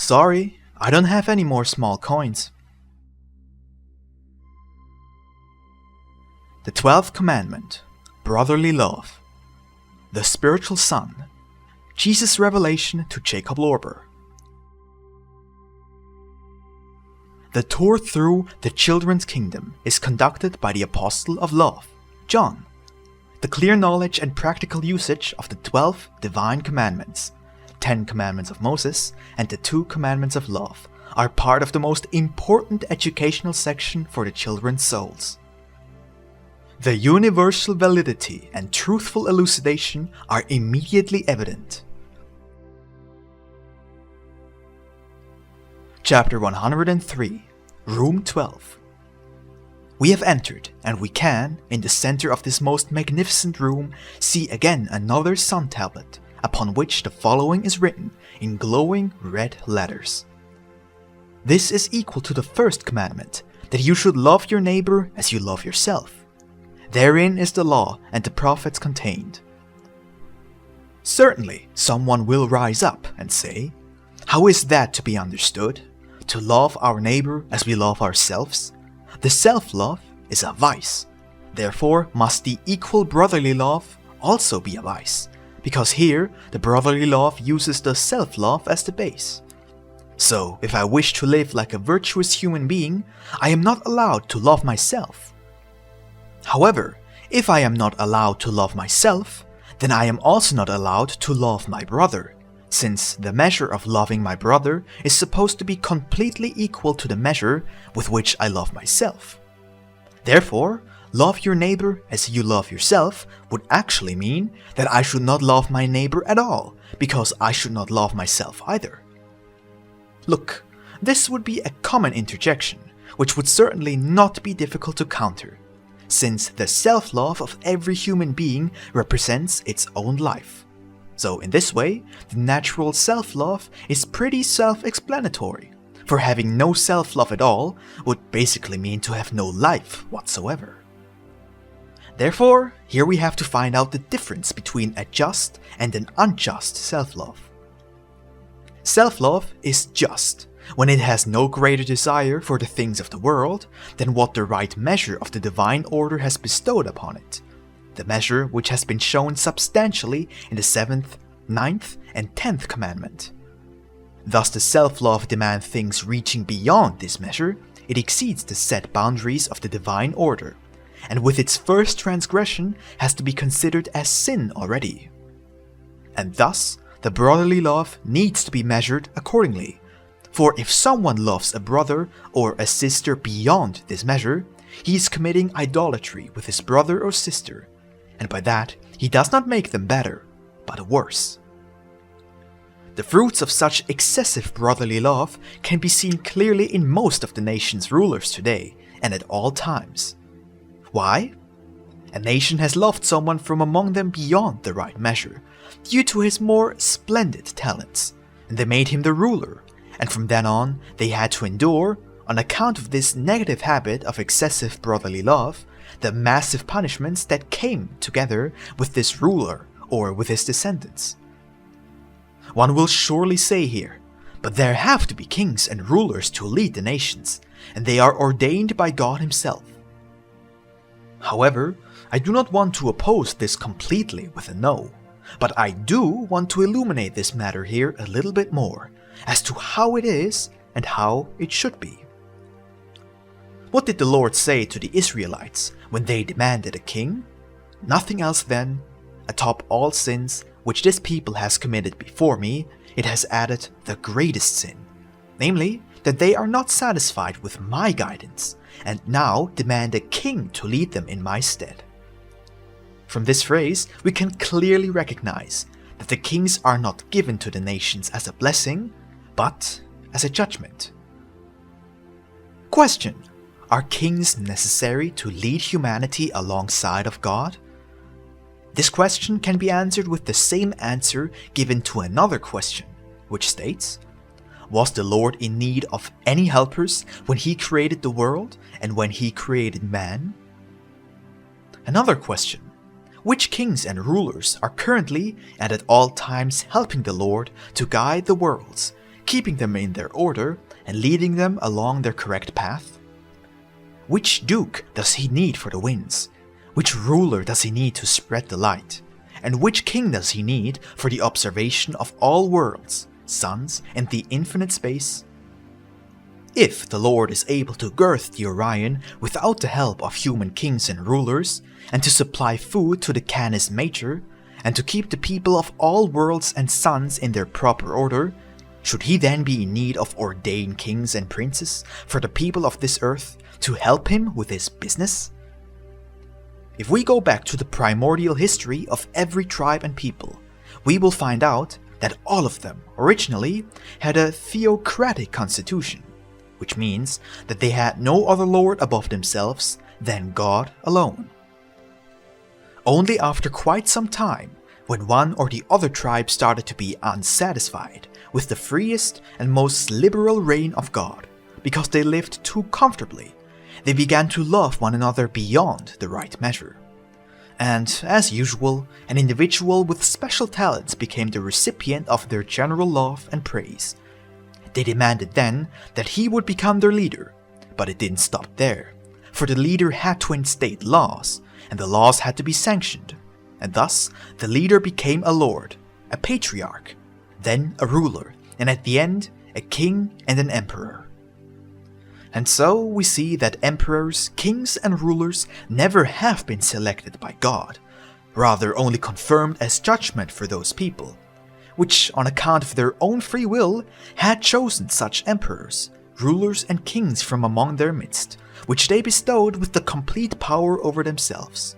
Sorry, I don't have any more small coins. The 12th Commandment, Brotherly Love. The Spiritual Son. Jesus' revelation to Jacob Lorber. The tour through the children's kingdom is conducted by the Apostle of Love, John. The clear knowledge and practical usage of the 12 divine commandments, 10 commandments of Moses, and the 2 commandments of love are part of the most important educational section for the children's souls. The universal validity and truthful elucidation are immediately evident. Chapter 103, Room 12. We have entered, and we can, in the center of this most magnificent room, see again another sun tablet, upon which the following is written in glowing red letters. This is equal to the first commandment, that you should love your neighbor as you love yourself. Therein is the law and the prophets contained. Certainly, someone will rise up and say, how is that to be understood? To love our neighbor as we love ourselves? The self-love is a vice. Therefore must the equal brotherly love also be a vice, because here the brotherly love uses the self-love as the base. So, if I wish to live like a virtuous human being, I am not allowed to love myself. However, if I am not allowed to love myself, then I am also not allowed to love my brother, since the measure of loving my brother is supposed to be completely equal to the measure with which I love myself. Therefore, love your neighbor as you love yourself would actually mean that I should not love my neighbor at all, because I should not love myself either. Look, this would be a common interjection, which would certainly not be difficult to counter, since the self-love of every human being represents its own life. So in this way, the natural self-love is pretty self-explanatory, for having no self-love at all would basically mean to have no life whatsoever. Therefore, here we have to find out the difference between a just and an unjust self-love. Self-love is just when it has no greater desire for the things of the world than what the right measure of the divine order has bestowed upon it, the measure which has been shown substantially in the 7th, 9th, and 10th commandment. Thus the self-love demands things reaching beyond this measure, it exceeds the set boundaries of the divine order, and with its first transgression has to be considered as sin already. And thus, the brotherly love needs to be measured accordingly, for if someone loves a brother or a sister beyond this measure, he is committing idolatry with his brother or sister, and by that he does not make them better, but worse. The fruits of such excessive brotherly love can be seen clearly in most of the nation's rulers today and at all times. Why? A nation has loved someone from among them beyond the right measure, due to his more splendid talents, and they made him the ruler, and from then on they had to endure, on account of this negative habit of excessive brotherly love, the massive punishments that came together with this ruler or with his descendants. One will surely say here, but there have to be kings and rulers to lead the nations, and they are ordained by God himself. However, I do not want to oppose this completely with a no, but I do want to illuminate this matter here a little bit more, as to how it is and how it should be. What did the Lord say to the Israelites when they demanded a king? Nothing else than, atop all sins which this people has committed before me, it has added the greatest sin, namely that they are not satisfied with my guidance, and now demand a king to lead them in my stead. From this phrase, we can clearly recognize that the kings are not given to the nations as a blessing, but as a judgment. Question: are kings necessary to lead humanity alongside of God? This question can be answered with the same answer given to another question, which states, was the Lord in need of any helpers when he created the world and when he created man? Another question: which kings and rulers are currently and at all times helping the Lord to guide the worlds, keeping them in their order and leading them along their correct path? Which duke does he need for the winds? Which ruler does he need to spread the light? And which king does he need for the observation of all worlds, suns, and the infinite space? If the Lord is able to gird the Orion without the help of human kings and rulers, and to supply food to the Canis Major, and to keep the people of all worlds and suns in their proper order, should he then be in need of ordained kings and princes for the people of this earth to help him with his business? If we go back to the primordial history of every tribe and people, we will find out that all of them originally had a theocratic constitution, which means that they had no other lord above themselves than God alone. Only after quite some time, when one or the other tribe started to be unsatisfied with the freest and most liberal reign of God, because they lived too comfortably, they began to love one another beyond the right measure. And, as usual, an individual with special talents became the recipient of their general love and praise. They demanded then that he would become their leader, but it didn't stop there, for the leader had to instate laws, and the laws had to be sanctioned, and thus the leader became a lord, a patriarch, then a ruler, and at the end, a king and an emperor. And so we see that emperors, kings, and rulers never have been selected by God, rather only confirmed as judgment for those people, which on account of their own free will had chosen such emperors, rulers, and kings from among their midst, which they bestowed with the complete power over themselves.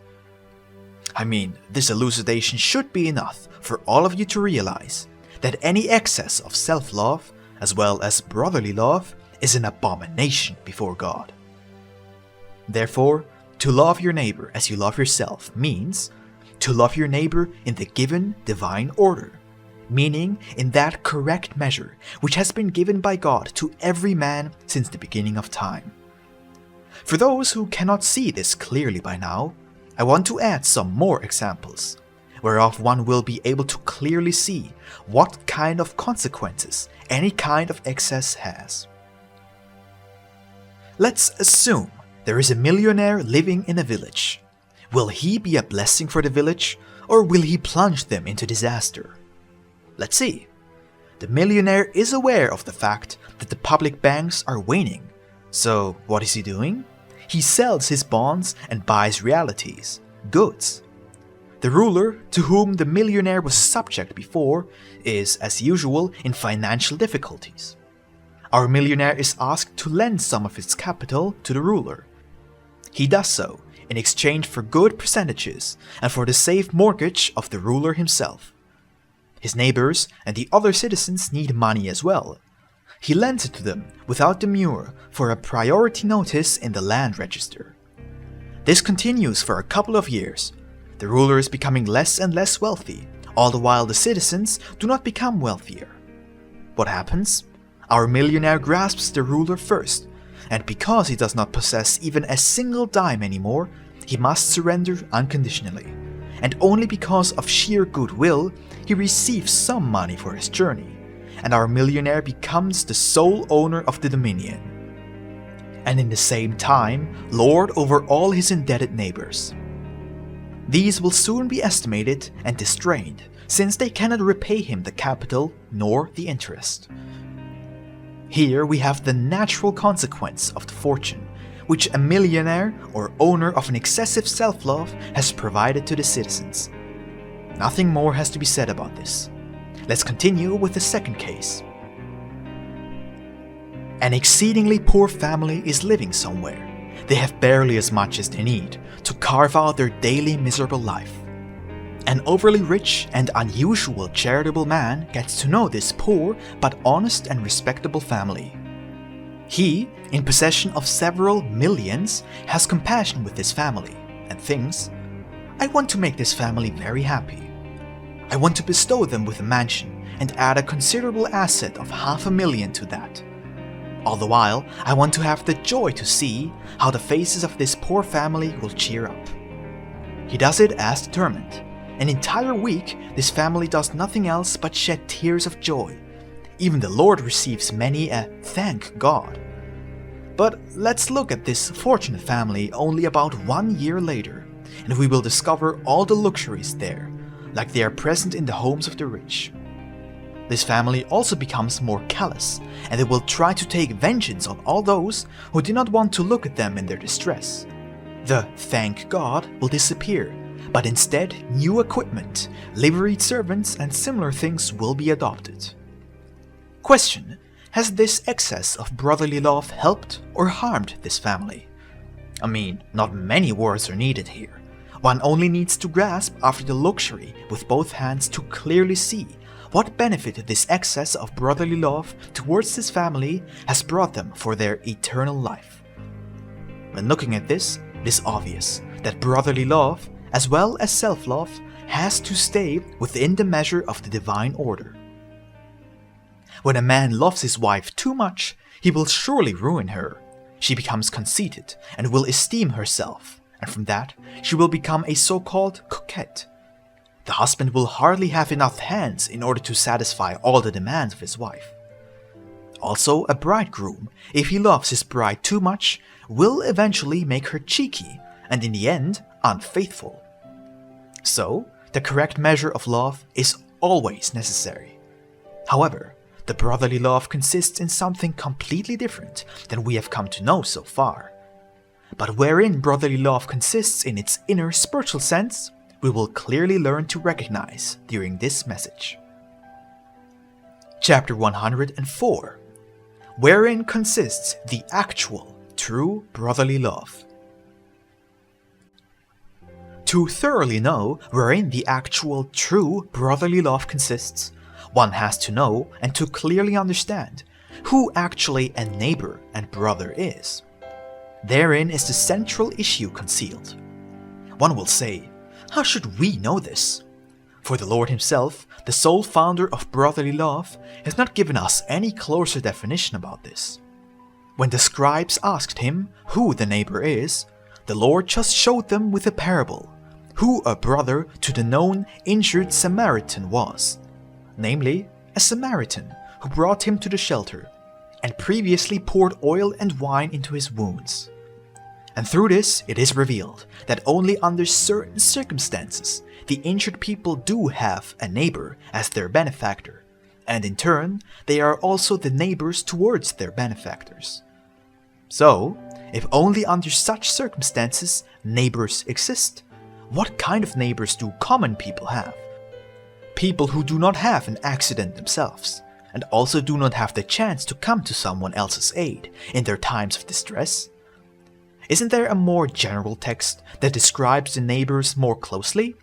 I mean, this elucidation should be enough for all of you to realize that any excess of self-love, as well as brotherly love, is an abomination before God. Therefore, to love your neighbor as you love yourself means to love your neighbor in the given divine order, meaning in that correct measure which has been given by God to every man since the beginning of time. For those who cannot see this clearly by now, I want to add some more examples, whereof one will be able to clearly see what kind of consequences any kind of excess has. Let's assume there is a millionaire living in a village. Will he be a blessing for the village, or will he plunge them into disaster? Let's see. The millionaire is aware of the fact that the public banks are waning, so what is he doing? He sells his bonds and buys realities, goods. The ruler, to whom the millionaire was subject before, is, as usual, in financial difficulties. Our millionaire is asked to lend some of his capital to the ruler. He does so in exchange for good percentages and for the safe mortgage of the ruler himself. His neighbors and the other citizens need money as well. He lends it to them without demur for a priority notice in the land register. This continues for a couple of years. The ruler is becoming less and less wealthy, all the while the citizens do not become wealthier. What happens? Our millionaire grasps the ruler first, and because he does not possess even a single dime anymore, he must surrender unconditionally, and only because of sheer goodwill, he receives some money for his journey, and our millionaire becomes the sole owner of the dominion, and in the same time, lord over all his indebted neighbors. These will soon be estimated and distrained, since they cannot repay him the capital nor the interest. Here we have the natural consequence of the fortune, which a millionaire or owner of an excessive self-love has provided to the citizens. Nothing more has to be said about this. Let's continue with the second case. An exceedingly poor family is living somewhere. They have barely as much as they need to carve out their daily miserable life. An overly rich and unusual charitable man gets to know this poor but honest and respectable family. He, in possession of several millions, has compassion with this family and thinks, I want to make this family very happy. I want to bestow them with a mansion and add a considerable asset of $500,000 to that. All the while, I want to have the joy to see how the faces of this poor family will cheer up. He does it as determined. An entire week, this family does nothing else but shed tears of joy, Even the Lord receives many a thank God. But let's look at this fortunate family only about 1 year later, and we will discover all the luxuries there, like they are present in the homes of the rich. This family also becomes more callous, and they will try to take vengeance on all those who do not want to look at them in their distress. The thank God will disappear, but instead new equipment, liveried servants and similar things will be adopted. Question: has this excess of brotherly love helped or harmed this family? I mean, not many words are needed here. One only needs to grasp after the luxury with both hands to clearly see what benefit this excess of brotherly love towards this family has brought them for their eternal life. When looking at this, it is obvious that brotherly love, as well as self-love, has to stay within the measure of the divine order. When a man loves his wife too much, he will surely ruin her. She becomes conceited and will esteem herself, and from that she will become a so-called coquette. The husband will hardly have enough hands in order to satisfy all the demands of his wife. Also, a bridegroom, if he loves his bride too much, will eventually make her cheeky and in the end unfaithful. So, the correct measure of love is always necessary. However, the brotherly love consists in something completely different than we have come to know so far. But wherein brotherly love consists in its inner spiritual sense, we will clearly learn to recognize during this message. Chapter 104. Wherein consists the actual, true brotherly love. To thoroughly know wherein the actual, true brotherly love consists, one has to know and to clearly understand who actually a neighbor and brother is. Therein is the central issue concealed. One will say, how should we know this? For the Lord himself, the sole founder of brotherly love, has not given us any closer definition about this. When the scribes asked him who the neighbor is, the Lord just showed them with a parable who a brother to the known injured Samaritan was, namely, a Samaritan who brought him to the shelter and previously poured oil and wine into his wounds. And through this it is revealed that only under certain circumstances the injured people do have a neighbor as their benefactor, and in turn they are also the neighbors towards their benefactors. So, if only under such circumstances neighbors exist, what kind of neighbors do common people have? People who do not have an accident themselves, and also do not have the chance to come to someone else's aid in their times of distress. Isn't there a more general text that describes the neighbors more closely?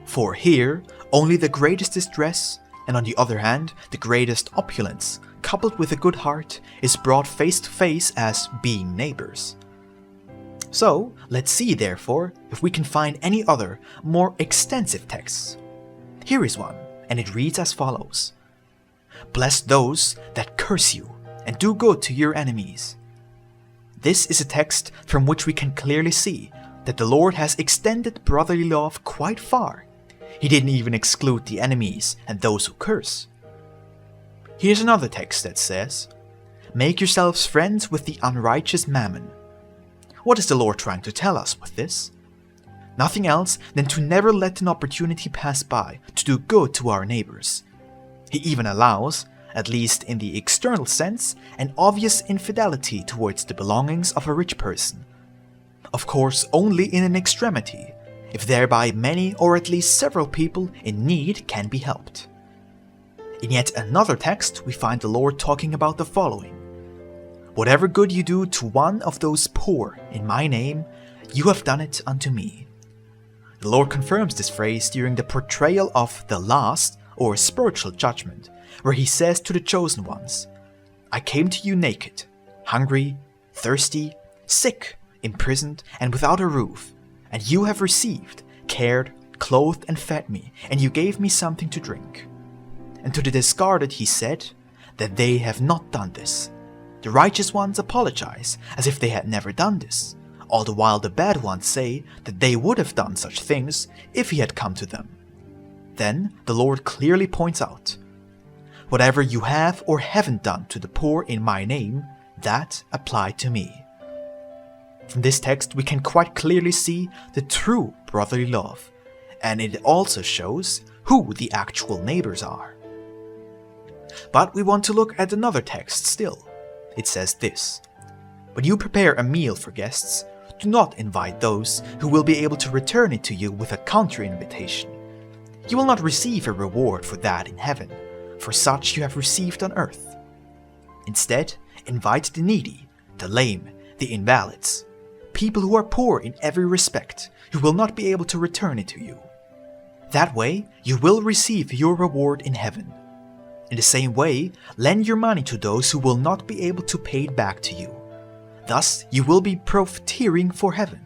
For here, only the greatest distress, and on the other hand, the greatest opulence, coupled with a good heart, is brought face to face as being neighbors. So, let's see therefore if we can find any other, more extensive texts. Here is one, and it reads as follows. Bless those that curse you, and do good to your enemies. This is a text from which we can clearly see that the Lord has extended brotherly love quite far. He didn't even exclude the enemies and those who curse. Here's another text that says, Make yourselves friends with the unrighteous mammon. What is the Lord trying to tell us with this? Nothing else than to never let an opportunity pass by to do good to our neighbors. He even allows, at least in the external sense, an obvious infidelity towards the belongings of a rich person. Of course, only in an extremity, if thereby many or at least several people in need can be helped. In yet another text, we find the Lord talking about the following. Whatever good you do to one of those poor in my name, you have done it unto me. The Lord confirms this phrase during the portrayal of the last or spiritual judgment, where he says to the chosen ones, I came to you naked, hungry, thirsty, sick, imprisoned, and without a roof, and you have received, cared, clothed, and fed me, and you gave me something to drink. And to the discarded he said that they have not done this. The righteous ones apologize as if they had never done this, all the while the bad ones say that they would have done such things if he had come to them. Then the Lord clearly points out, Whatever you have or haven't done to the poor in my name, that apply to me. From this text we can quite clearly see the true brotherly love, and it also shows who the actual neighbors are. But we want to look at another text still. It says this: when you prepare a meal for guests, do not invite those who will be able to return it to you with a counter-invitation. You will not receive a reward for that in heaven, for such you have received on earth. Instead, invite the needy, the lame, the invalids, people who are poor in every respect, who will not be able to return it to you. That way, you will receive your reward in heaven. In the same way, lend your money to those who will not be able to pay it back to you. Thus, you will be profiteering for heaven.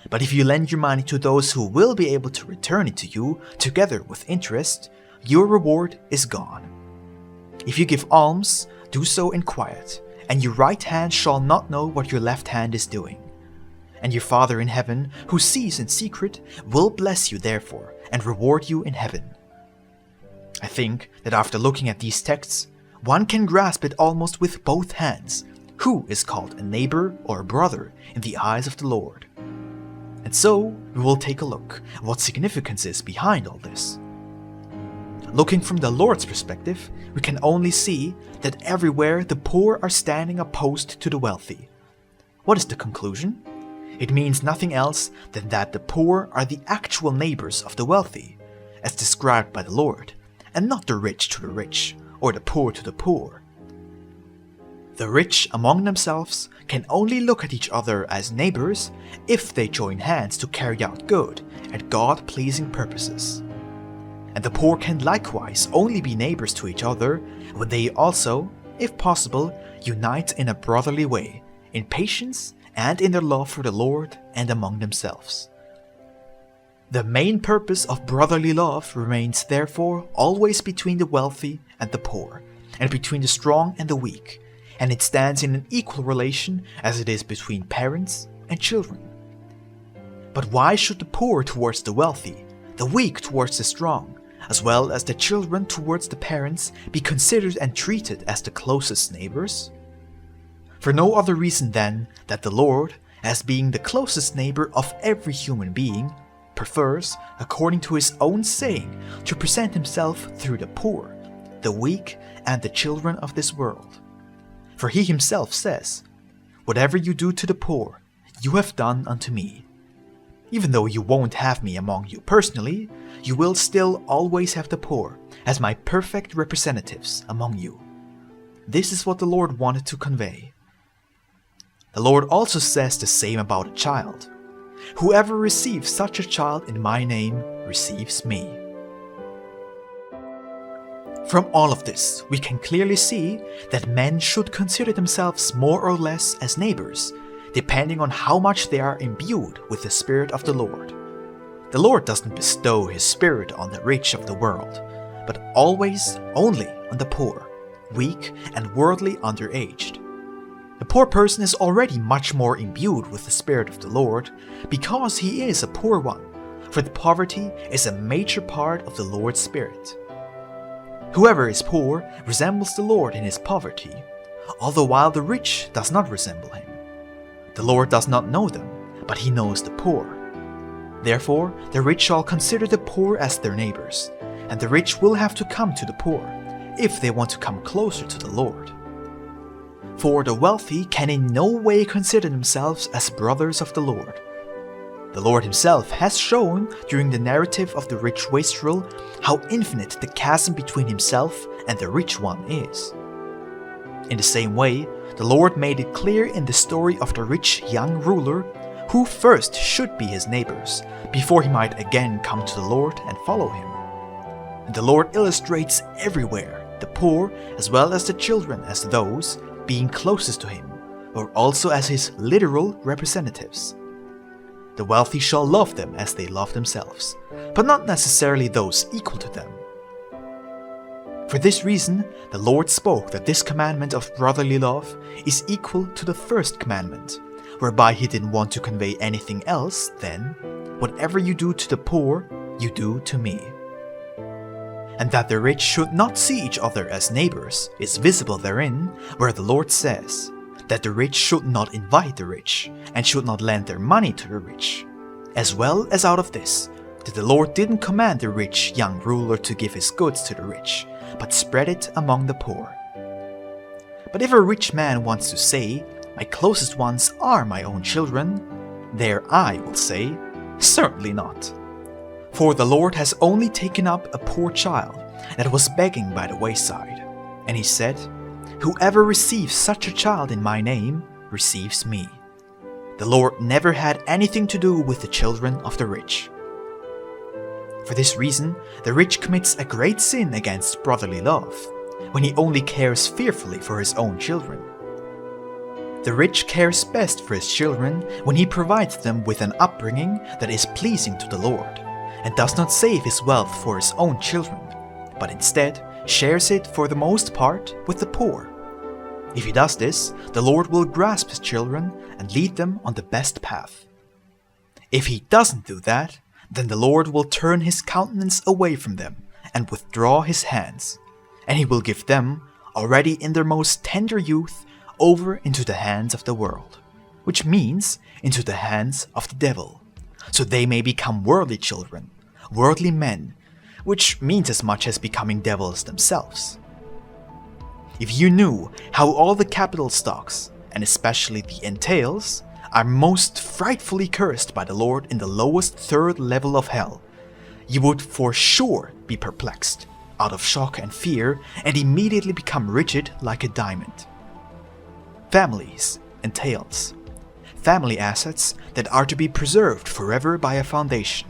But if you lend your money to those who will be able to return it to you, together with interest, your reward is gone. If you give alms, do so in quiet, and your right hand shall not know what your left hand is doing. And your Father in heaven, who sees in secret, will bless you therefore, and reward you in heaven. I think that after looking at these texts, one can grasp it almost with both hands, who is called a neighbor or a brother in the eyes of the Lord. And so, we will take a look at what significance is behind all this. Looking from the Lord's perspective, we can only see that everywhere the poor are standing opposed to the wealthy. What is the conclusion? It means nothing else than that the poor are the actual neighbors of the wealthy, as described by the Lord, and not the rich to the rich, or the poor to the poor. The rich among themselves can only look at each other as neighbors if they join hands to carry out good and God-pleasing purposes. And the poor can likewise only be neighbors to each other when they also, if possible, unite in a brotherly way, in patience and in their love for the Lord and among themselves. The main purpose of brotherly love remains therefore always between the wealthy and the poor, and between the strong and the weak, and it stands in an equal relation as it is between parents and children. But why should the poor towards the wealthy, the weak towards the strong, as well as the children towards the parents be considered and treated as the closest neighbors? For no other reason than that the Lord, as being the closest neighbor of every human being, prefers, according to his own saying, to present himself through the poor, the weak, and the children of this world. For he himself says, "Whatever you do to the poor, you have done unto me." Even though you won't have me among you personally, you will still always have the poor as my perfect representatives among you. This is what the Lord wanted to convey. The Lord also says the same about a child. "Whoever receives such a child in my name receives me." From all of this, we can clearly see that men should consider themselves more or less as neighbors, depending on how much they are imbued with the Spirit of the Lord. The Lord doesn't bestow His Spirit on the rich of the world, but always only on the poor, weak, and worldly underaged. The poor person is already much more imbued with the Spirit of the Lord because he is a poor one, for the poverty is a major part of the Lord's Spirit. Whoever is poor resembles the Lord in his poverty, although while the rich does not resemble him. The Lord does not know them, but he knows the poor. Therefore, the rich shall consider the poor as their neighbors, and the rich will have to come to the poor, if they want to come closer to the Lord. For the wealthy can in no way consider themselves as brothers of the Lord. The Lord himself has shown during the narrative of the rich wastrel how infinite the chasm between himself and the rich one is. In the same way, the Lord made it clear in the story of the rich young ruler who first should be his neighbors before he might again come to the Lord and follow him. And the Lord illustrates everywhere the poor as well as the children as those being closest to him, or also as his literal representatives. The wealthy shall love them as they love themselves, but not necessarily those equal to them. For this reason, the Lord spoke that this commandment of brotherly love is equal to the first commandment, whereby he didn't want to convey anything else than, "Whatever you do to the poor, you do to me." and that the rich should not see each other as neighbors is visible therein, where the Lord says that the rich should not invite the rich, and should not lend their money to the rich. As well as out of this, that the Lord didn't command the rich young ruler to give his goods to the rich, but spread it among the poor. But if a rich man wants to say, "My closest ones are my own children," there I will say, certainly not. For the Lord has only taken up a poor child that was begging by the wayside, and he said, "Whoever receives such a child in my name receives me." The Lord never had anything to do with the children of the rich. For this reason, the rich commits a great sin against brotherly love, when he only cares fearfully for his own children. The rich cares best for his children when he provides them with an upbringing that is pleasing to the Lord, and does not save his wealth for his own children, but instead shares it for the most part with the poor. If he does this, the Lord will grasp his children and lead them on the best path. If he doesn't do that, then the Lord will turn his countenance away from them and withdraw his hands, and he will give them, already in their most tender youth, over into the hands of the world, which means into the hands of the devil, so they may become worldly children, worldly men, which means as much as becoming devils themselves. If you knew how all the capital stocks, and especially the entails, are most frightfully cursed by the Lord in the lowest third level of hell, you would for sure be perplexed, out of shock and fear, and immediately become rigid like a diamond. Families, entails. Family assets that are to be preserved forever by a foundation.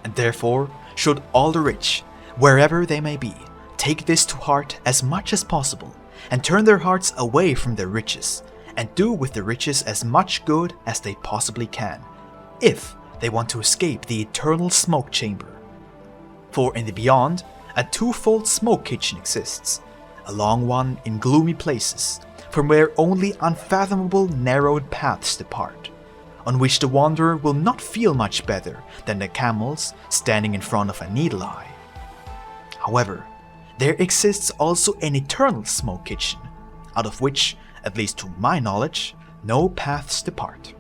And therefore should all the rich, wherever they may be, take this to heart as much as possible, and turn their hearts away from their riches, and do with the riches as much good as they possibly can, if they want to escape the eternal smoke chamber. For in the beyond, a twofold smoke kitchen exists, a long one in gloomy places, from where only unfathomable narrowed paths depart, on which the wanderer will not feel much better than the camels standing in front of a needle eye. However, there exists also an eternal smoke kitchen, out of which, at least to my knowledge, no paths depart.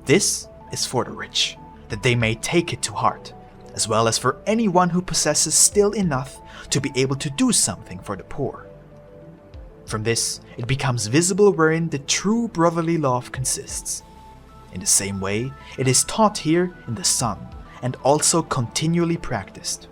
This is for the rich, that they may take it to heart, as well as for anyone who possesses still enough to be able to do something for the poor. From this, it becomes visible wherein the true brotherly love consists. In the same way, it is taught here in the Son, and also continually practiced.